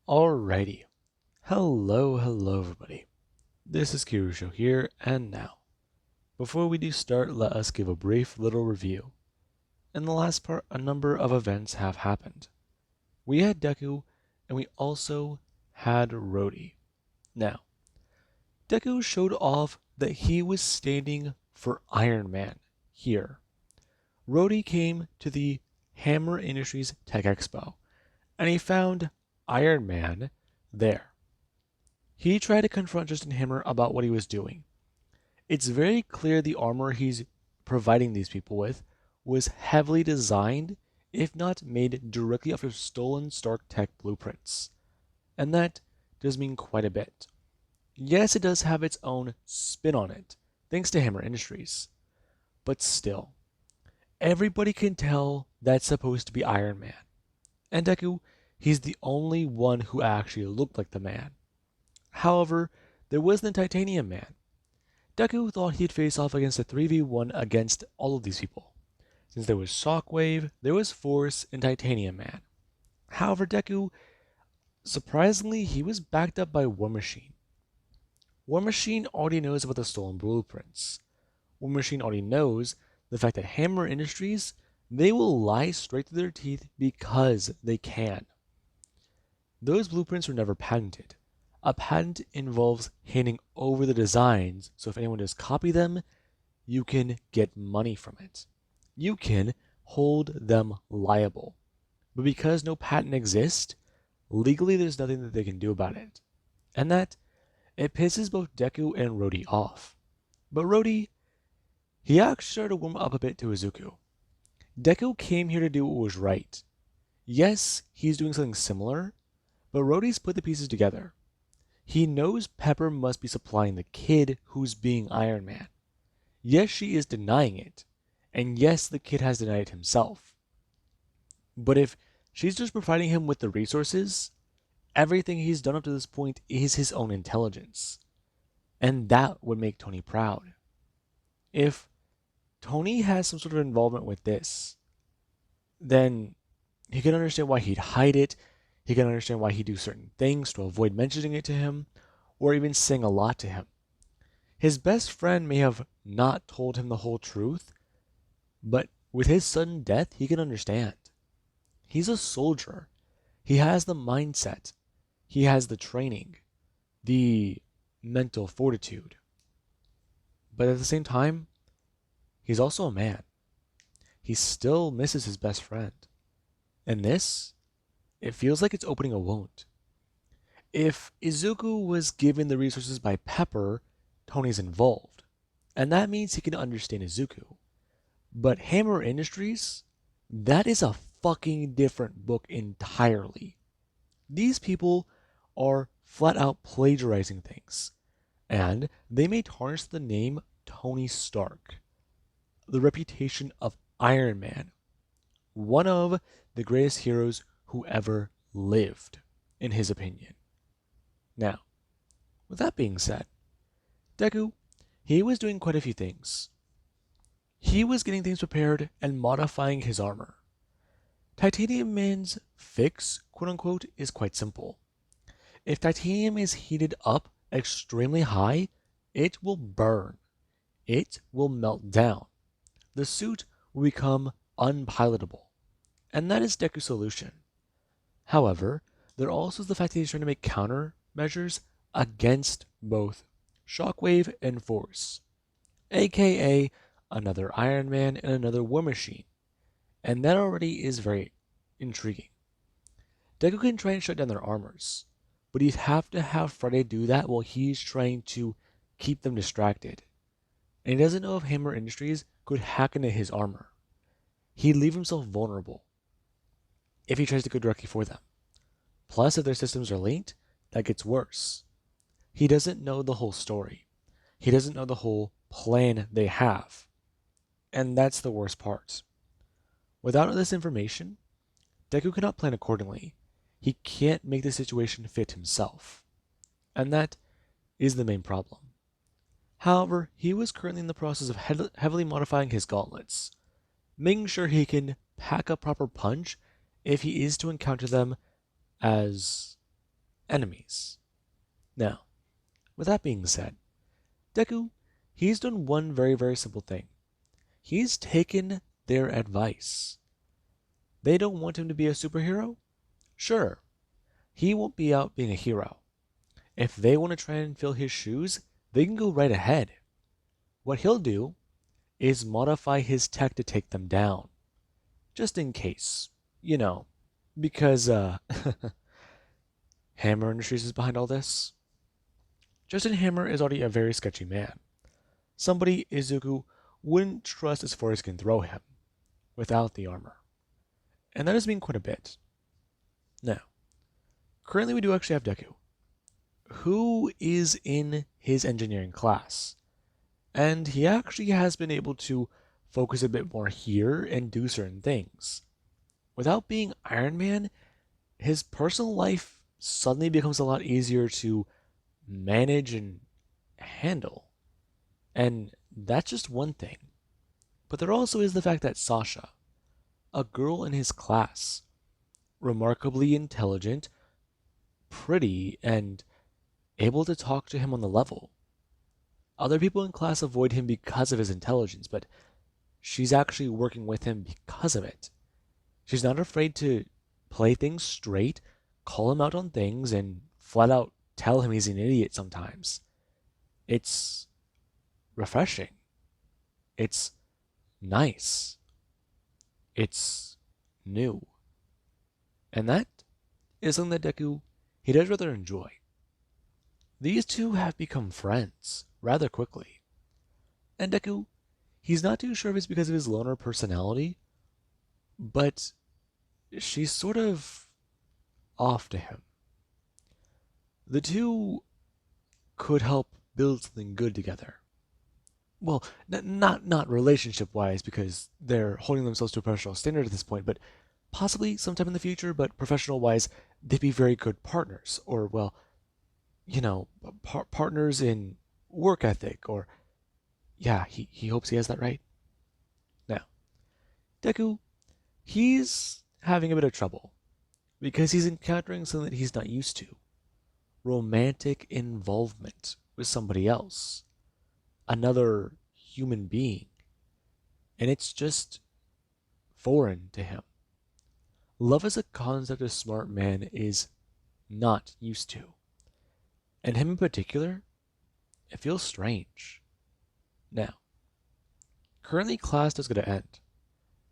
Alrighty. Hello everybody. This is Kirusho here, and now, before we do start, let us give a brief little review. In the last part, a number of events have happened. We had Deku, and we also had Rhodey. Now, Deku showed off that he was standing for Iron Man here. Rhodey came to the Hammer Industries Tech Expo, and he found Iron Man there. He tried to confront Justin Hammer about what he was doing. It's very clear the armor he's providing these people with was heavily designed, if not made directly off of stolen Stark Tech blueprints. And that does mean quite a bit. Yes, it does have its own spin on it, thanks to Hammer Industries. But still, everybody can tell that's supposed to be Iron Man. And Deku, he's the only one who actually looked like the man. However, there was the Titanium Man. Deku thought he'd face off against a 3v1 against all of these people, since there was Shockwave, there was Force, and Titanium Man. However, Deku, surprisingly, he was backed up by War Machine. War Machine already knows about the stolen blueprints. War Machine already knows the fact that Hammer Industries, they will lie straight through their teeth because they can. Those blueprints were never patented. A patent involves handing over the designs, so if anyone does copy them, you can get money from it. You can hold them liable. But because no patent exists, legally there's nothing that they can do about it. And that, it pisses both Deku and Rhodey off. But Rhodey, he actually started to warm up a bit to Izuku. Deku came here to do what was right. Yes, he's doing something similar, but Rhodey's put the pieces together. He knows Pepper must be supplying the kid who's being Iron Man. Yes, she is denying it. And yes, the kid has denied it himself. But if she's just providing him with the resources, everything he's done up to this point is his own intelligence. And that would make Tony proud. If Tony has some sort of involvement with this, then he can understand why he'd hide it. He can understand why he'd do certain things to avoid mentioning it to him, or even saying a lot to him. His best friend may have not told him the whole truth, but with his sudden death, he can understand. He's a soldier. He has the mindset. He has the training, the mental fortitude. But at the same time, he's also a man. He still misses his best friend. And this, it feels like it's opening a wound. If Izuku was given the resources by Pepper, Tony's involved. And that means he can understand Izuku. But Hammer Industries, that is a fucking different book entirely. These people are flat out plagiarizing things. And they may tarnish the name Tony Stark, the reputation of Iron Man, one of the greatest heroes who ever lived, in his opinion. Now, with that being said, Deku, he was doing quite a few things. He was getting things prepared and modifying his armor. Titanium Man's fix, quote unquote, is quite simple. If titanium is heated up extremely high, it will burn. It will melt down. The suit will become unpilotable. And that is Deku's solution. However, there also is the fact that he's trying to make countermeasures against both Shockwave and Force, aka another Iron Man and another War Machine. And that already is very intriguing. Deku can try and shut down their armors, but he'd have to have Friday do that while he's trying to keep them distracted. And he doesn't know if Hammer Industries could hack into his armor. He'd leave himself vulnerable if he tries to go directly for them. Plus, if their systems are linked, that gets worse. He doesn't know the whole story. He doesn't know the whole plan they have. And that's the worst part. Without this information, Deku cannot plan accordingly. He can't make the situation fit himself. And that is the main problem. However, he was currently in the process of heavily modifying his gauntlets, making sure he can pack a proper punch if he is to encounter them as enemies. Now, with that being said, Deku, he's done one very, very simple thing. He's taken their advice. They don't want him to be a superhero? Sure, he won't be out being a hero. If they want to try and fill his shoes, they can go right ahead. What he'll do is modify his tech to take them down. Just in case. You know, because, Hammer Industries is behind all this. Justin Hammer is already a very sketchy man. Somebody Izuku wouldn't trust as far as can throw him without the armor. And that has been quite a bit. Now, currently we do actually have Deku, who is in his engineering class. And he actually has been able to focus a bit more here and do certain things. Without being Iron Man, his personal life suddenly becomes a lot easier to manage and handle. And that's just one thing. But there also is the fact that Sasha, a girl in his class, remarkably intelligent, pretty, and able to talk to him on the level. Other people in class avoid him because of his intelligence, but she's actually working with him because of it. She's not afraid to play things straight, call him out on things, and flat out tell him he's an idiot sometimes. It's refreshing. It's nice. It's new. And that is something that Deku, he does rather enjoy. These two have become friends rather quickly. And Deku, he's not too sure if it's because of his loner personality, but she's sort of off to him. The two could help build something good together. Well, not relationship wise, because they're holding themselves to a professional standard at this point, but possibly sometime in the future. But professional wise, they'd be very good partners, or well, partners in work ethic, or yeah, he hopes he has that right. Now, Deku, he's having a bit of trouble because he's encountering something that he's not used to: romantic involvement with somebody else, another human being, and it's just foreign to him. Love is a concept a smart man is not used to, and him in particular, it feels strange. Now, currently class is going to end,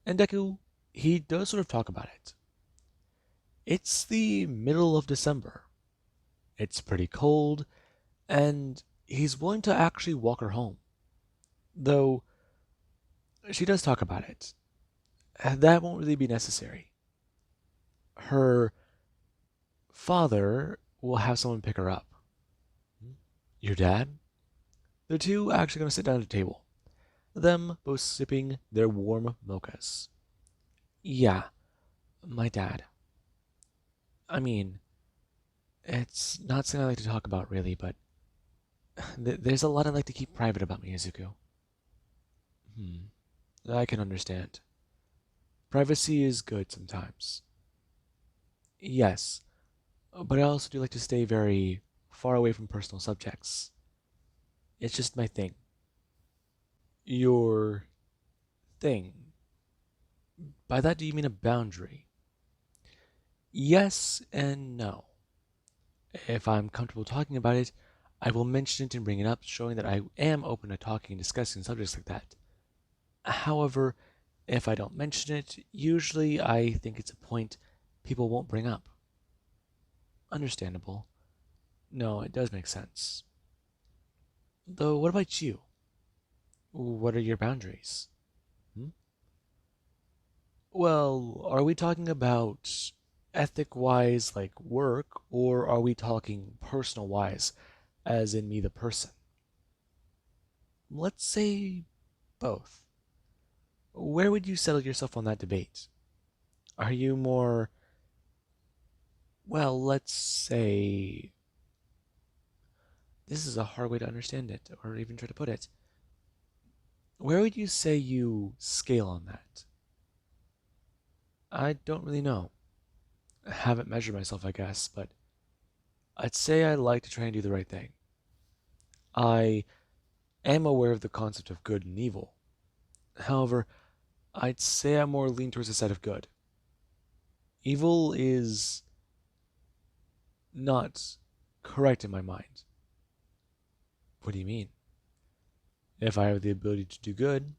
and Deku, he does sort of talk about it. It's the middle of December. It's pretty cold, and he's willing to actually walk her home. Though, she does talk about it. That won't really be necessary. Her father will have someone pick her up. Your dad? The two actually going to sit down at a table, them both sipping their warm mochas. Yeah, my dad. I mean, it's not something I like to talk about really, but there's a lot I like to keep private about me, Izuku. I can understand. Privacy is good sometimes. Yes, but I also do like to stay very far away from personal subjects. It's just my thing. Your thing. By that, do you mean a boundary? Yes and no. If I'm comfortable talking about it, I will mention it and bring it up, showing that I am open to talking and discussing subjects like that. However, if I don't mention it, usually I think it's a point people won't bring up. Understandable. No, it does make sense. Though, what about you? What are your boundaries? Hmm? Well, are we talking about ethic-wise, like work, or are we talking personal-wise, as in me the person? Let's say both. Where would you settle yourself on that debate? Are you more, well, let's say, this is a hard way to understand it, or even try to put it. Where would you say you scale on that? I don't really know. I haven't measured myself, I guess, but I'd say I like to try and do the right thing. I am aware of the concept of good and evil. However, I'd say I'm more lean towards the side of good. Evil is not correct in my mind. What do you mean? If I have the ability to do good,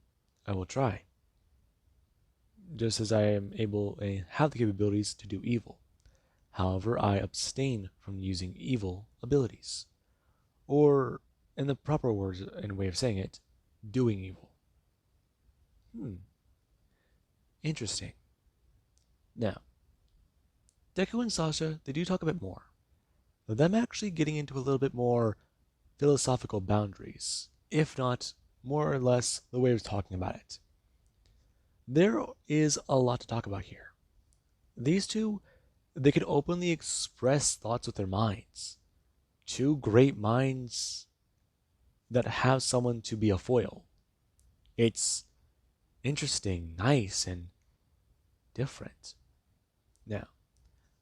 I will try. Just as I am able and have the capabilities to do evil. However, I abstain from using evil abilities. Or, in the proper words and way of saying it, doing evil. Interesting. Now, Deku and Sasha, they do talk a bit more. Them actually getting into a little bit more philosophical boundaries, if not more or less the way of talking about it. There is a lot to talk about here. These two, they could openly express thoughts with their minds. Two great minds that have someone to be a foil. It's interesting, nice, and different. Now,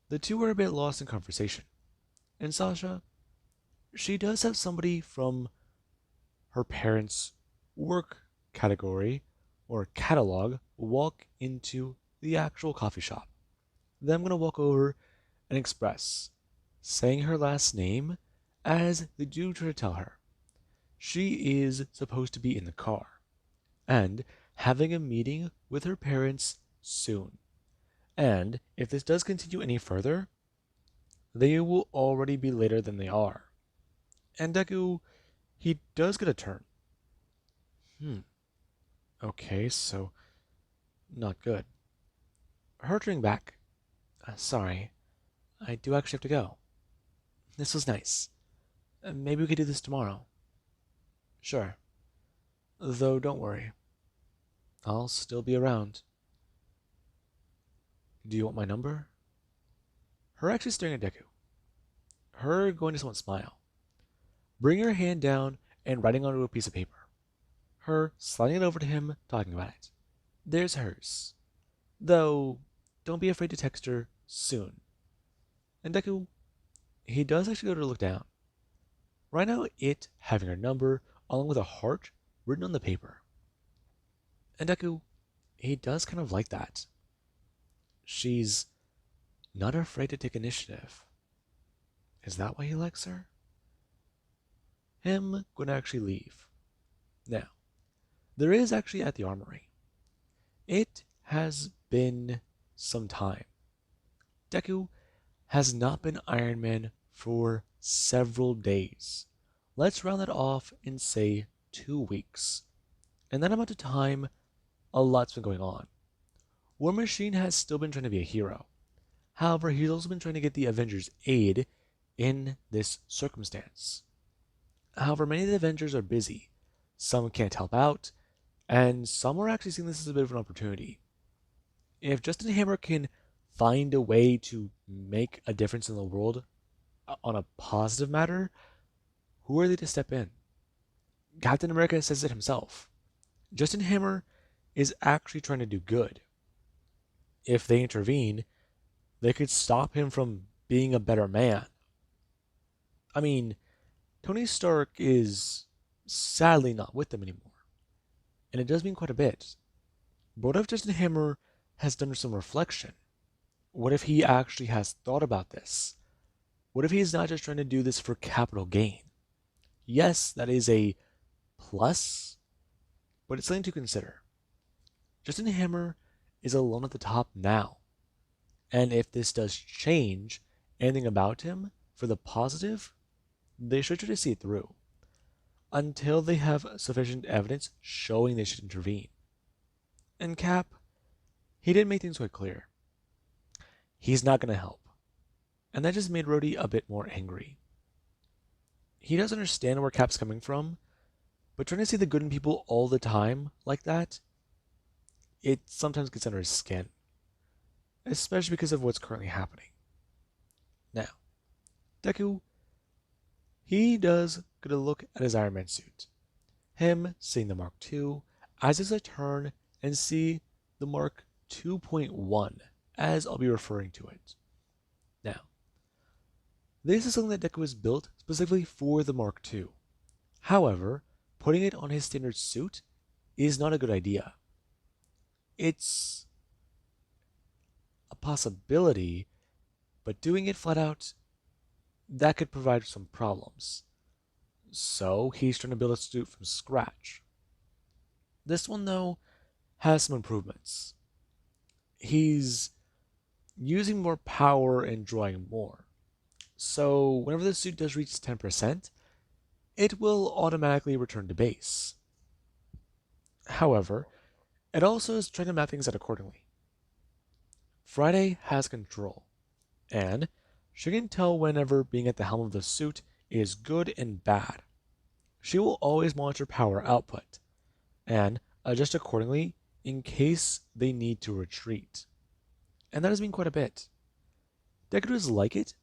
the two are a bit lost in conversation. And Sasha, she does have somebody from her parents' work category or catalog walk into the actual coffee shop. Then I'm going to walk over and express, saying her last name as they do try to tell her. She is supposed to be in the car and having a meeting with her parents soon. And if this does continue any further, they will already be later than they are. And Deku, he does get a turn. Okay, so not good. Her turning back. Sorry, I do actually have to go. This was nice. Maybe we could do this tomorrow. Sure. Though don't worry. I'll still be around. Do you want my number? Her actually staring at Deku. Her going to somewhat smile. Bring her hand down and writing onto a piece of paper. Her sliding it over to him, talking about it. There's hers. Though, don't be afraid to text her soon. And Deku, he does actually go to look down. Right now, it having her number along with a heart written on the paper. And Deku, he does kind of like that. She's not afraid to take initiative. Is that why he likes her? Him going to actually leave. Now, there is actually at the armory. It has been some time. Deku has not been Iron Man for several days. Let's round that off and say 2 weeks. And that amount of time, a lot's been going on. War Machine has still been trying to be a hero. However, he's also been trying to get the Avengers' aid in this circumstance. However, many of the Avengers are busy. Some can't help out, and some are actually seeing this as a bit of an opportunity. If Justin Hammer can find a way to make a difference in the world on a positive matter, who are they to step in? Captain America says it himself. Justin Hammer is actually trying to do good. If they intervene, they could stop him from being a better man. I mean, Tony Stark is sadly not with them anymore. And it does mean quite a bit. But what if Justin Hammer has done some reflection? What if he actually has thought about this? What if he's not just trying to do this for capital gain? Yes, that is a plus, but it's something to consider. Justin Hammer is alone at the top now. And if this does change anything about him for the positive, they should try to see it through until they have sufficient evidence showing they should intervene. And Cap, he did make things quite clear. He's not going to help. And that just made Rhodey a bit more angry. He does understand where Cap's coming from, but trying to see the good in people all the time like that, it sometimes gets under his skin. Especially because of what's currently happening. Now, Deku, he does get a look at his Iron Man suit. Him seeing the Mark II as is a turn and see the Mark 2.1 as I'll be referring to it. Now, This is something that Deku was built specifically for the Mark II. However, putting it on his standard suit is not a good idea. It's a possibility, but doing it flat out, that could provide some problems. So he's trying to build a suit from scratch. This one, though, has some improvements. He's using more power and drawing more. So whenever the suit does reach 10%, it will automatically return to base. However, it also is trying to map things out accordingly. Friday has control, and she can tell whenever being at the helm of the suit is good and bad. She will always monitor power output, and adjust accordingly in case they need to retreat. And that has been quite a bit. Deku does like it,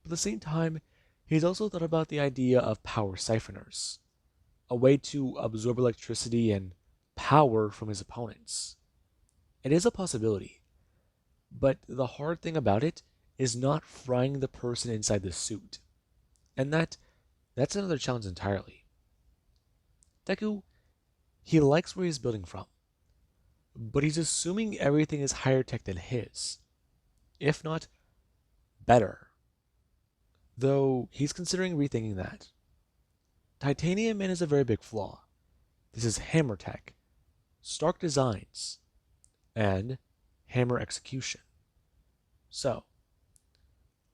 but at the same time, he's also thought about the idea of power siphoners, a way to absorb electricity and power from his opponents. It is a possibility, but the hard thing about it is not frying the person inside the suit. And that's another challenge entirely. Deku, he likes where he's building from, but he's assuming everything is higher tech than his, if not better. Though he's considering rethinking that. Titanium Man is a very big flaw. This is hammer tech, Stark designs, and hammer execution. So,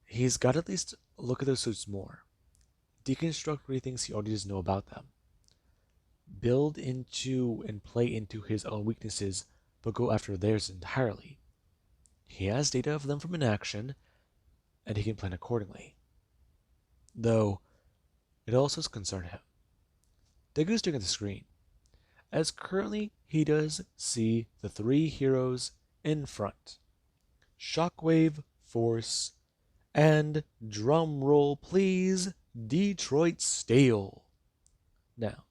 he's got to at least look at those suits more, deconstruct what he thinks he already does know about them, build into and play into his own weaknesses, but go after theirs entirely. He has data of them from in action, and he can plan accordingly. Though, it also concern him. Deku's staring at the screen, as currently he does see the three heroes in front. Shockwave, Force, and drum roll please, Detroit Steel. Now,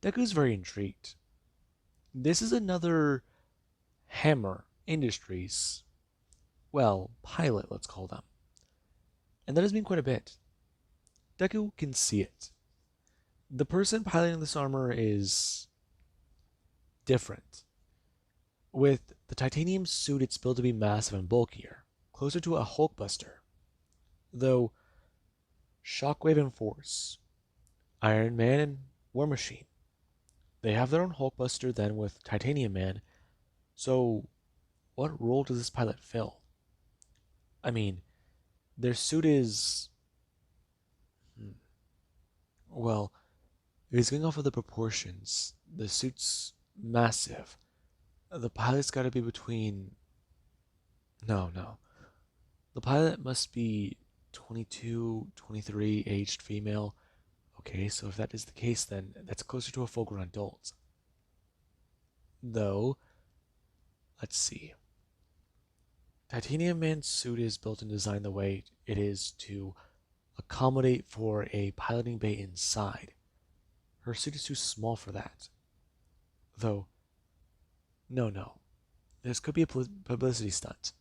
Deku's very intrigued. This is another Hammer Industries, well, pilot, let's call them. And that has been quite a bit. Deku can see it. The person piloting this armor is different. With the titanium suit, it's built to be massive and bulkier, closer to a Hulkbuster. Though Shockwave and Force, Iron Man and War Machine, they have their own Hulkbuster then with Titanium Man. So, what role does this pilot fill? I mean, their suit is. Well, if he's going off of the proportions, the suit's massive. The pilot's got to be between. No. The pilot must be 22, 23, aged female. Okay, so if that is the case, then that's closer to a full grown adult. Though, let's see. Titanium Man's suit is built and designed the way it is to accommodate for a piloting bay inside. Her suit is too small for that. Though, no. This could be a publicity stunt.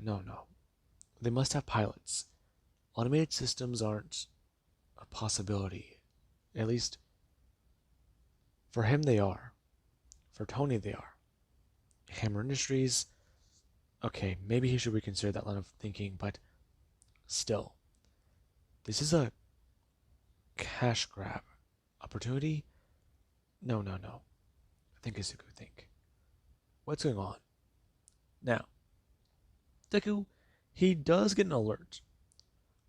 No. They must have pilots. Automated systems aren't a possibility. At least, for him they are. For Tony they are. Hammer Industries, okay, maybe he should reconsider that line of thinking, but still, this is a cash grab opportunity. No. Think as you could think. What's going on? Now, Deku, he does get an alert.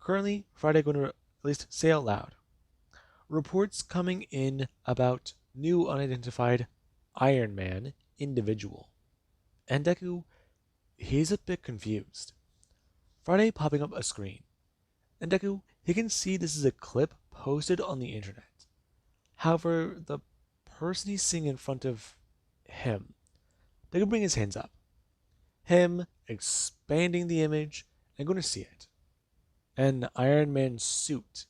Currently, Friday going to at least say out loud. Reports coming in about new unidentified Iron Man individual. And Deku, he's a bit confused. Friday popping up a screen. And Deku, he can see this is a clip posted on the internet. However, the person he's seeing in front of him, Deku bring his hands up. Him expanding the image and going to see it. An Iron Man suit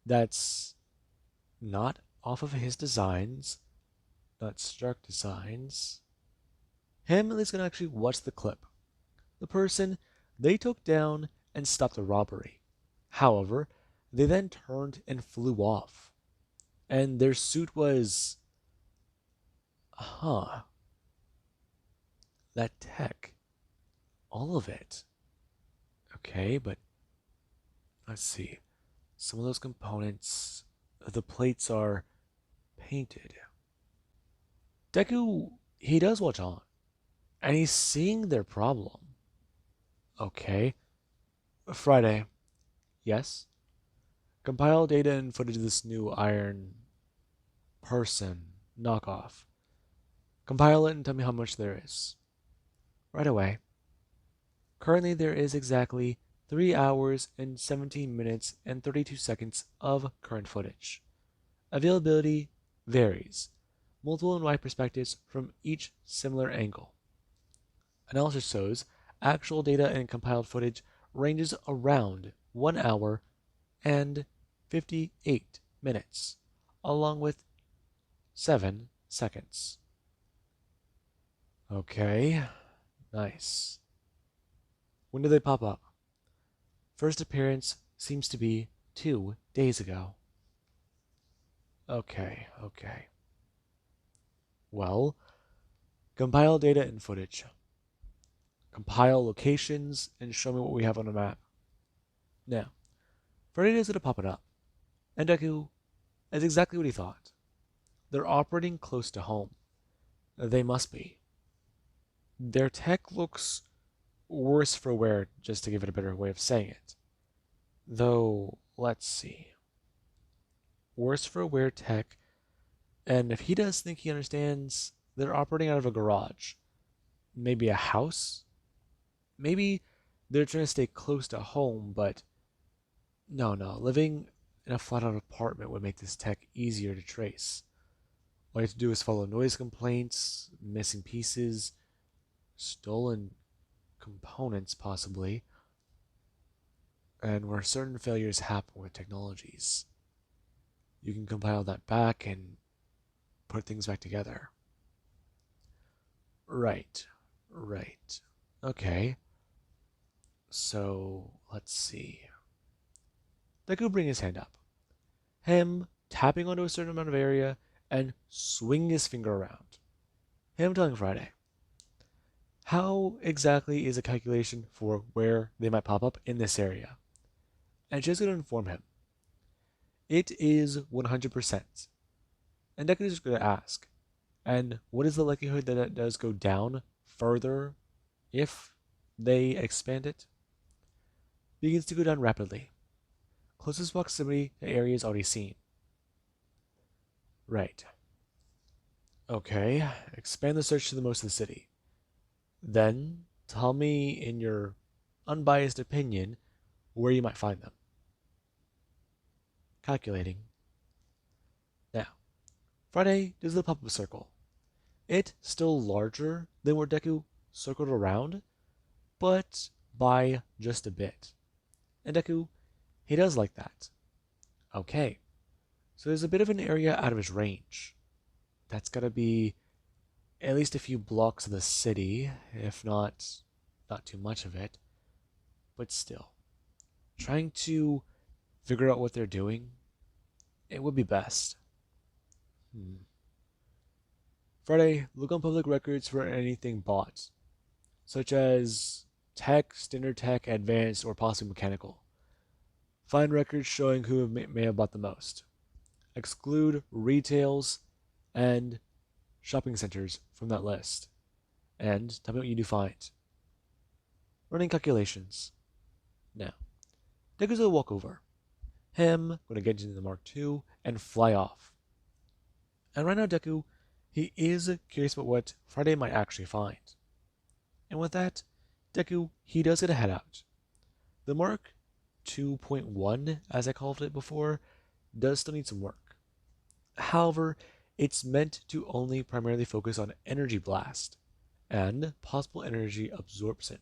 that's not off of his designs, not Stark designs. Him is going to actually watch the clip. The person they took down and stopped the robbery. However, they then turned and flew off. And their suit was, huh, that tech. All of it. Okay, but let's see. Some of those components, the plates are painted. Deku, he does watch on, and he's seeing their problem. Okay. Friday. Yes. Compile data and footage of this new iron person knockoff. Compile it and tell me how much there is. Right away. Currently, there is exactly 3 hours and 17 minutes and 32 seconds of current footage. Availability varies. Multiple and wide perspectives from each similar angle. Analysis shows actual data and compiled footage ranges around 1 hour and 58 minutes, along with 7 seconds. Okay, nice. When did they pop up? First appearance seems to be 2 days ago. Okay. Well, compile data and footage. Compile locations and show me what we have on the map. Now, Freddy is going to pop it up. And Deku is exactly what he thought. They're operating close to home. They must be. Their tech looks worse for wear, just to give it a better way of saying it. Though, let's see. Worse for wear tech, and if he does think he understands, they're operating out of a garage. Maybe a house? Maybe they're trying to stay close to home, but no, living in a flat out apartment would make this tech easier to trace. All you have to do is follow noise complaints, missing pieces, stolen components possibly, and where certain failures happen with technologies. You can compile that back and put things back together. Right. Okay. So, let's see. Deku bring his hand up. Him tapping onto a certain amount of area and swinging his finger around. Him telling Friday. How exactly is a calculation for where they might pop up in this area? And she's going to inform him. It is 100%. And Deku is going to ask, and what is the likelihood that it does go down further if they expand it? Begins to go down rapidly. Closest proximity to areas already seen. Right. Okay, expand the search to the most of the city. Then tell me in your unbiased opinion where you might find them. Calculating. Now, Friday does the pop-up circle. It's still larger than where Deku circled around, but by just a bit. And Deku, he does like that. Okay, so there's a bit of an area out of his range. That's gotta be at least a few blocks of the city, if not too much of it. But still, trying to figure out what they're doing, it would be best. Friday, look on public records for anything bought, such as tech, standard tech, advanced, or possibly mechanical. Find records showing who may have bought the most. Exclude retails and shopping centers from that list. And tell me what you do find. Running calculations. Now, Deku's gonna walk over. Him gonna get into the Mark II and fly off. And right now, Deku, he is curious about what Friday might actually find. And with that, Deku, he does get a head out. The Mark 2.1, as I called it before, does still need some work. However, it's meant to only primarily focus on energy blast and possible energy absorption.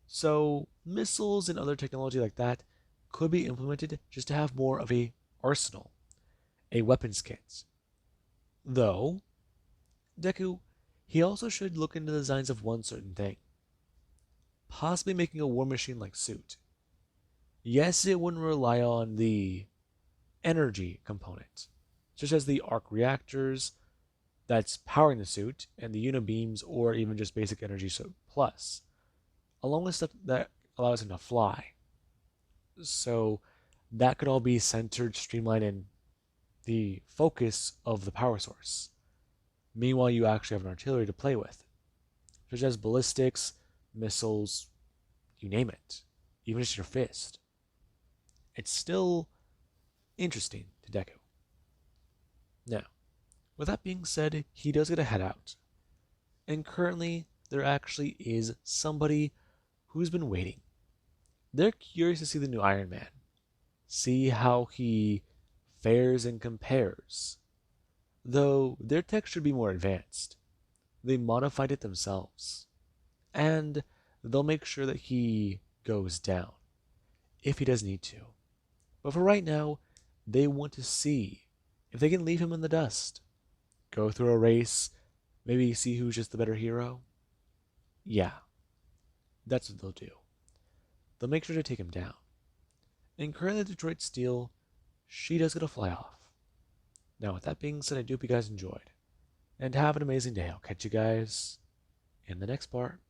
So missiles and other technology like that could be implemented just to have more of a arsenal, a weapons kit. Though, Deku, he also should look into the designs of one certain thing. Possibly making a war machine-like suit. Yes, it wouldn't rely on the energy component, such as the arc reactors that's powering the suit, and the unibeams, or even just basic energy so plus, along with stuff that allows him to fly. So that could all be centered, streamlined in the focus of the power source. Meanwhile, you actually have an artillery to play with, such as ballistics, missiles, you name it, even just your fist. It's still interesting to Deku. Now, with that being said, he does get a head out. And currently, there actually is somebody who's been waiting. They're curious to see the new Iron Man, see how he fares and compares. Though their tech should be more advanced. They modified it themselves. And they'll make sure that he goes down, if he does need to. But for right now, they want to see if they can leave him in the dust. Go through a race, maybe see who's just the better hero. Yeah, that's what they'll do. They'll make sure to take him down. And currently, Detroit Steel, she does get a fly off. Now, with that being said, I do hope you guys enjoyed. And have an amazing day. I'll catch you guys in the next part.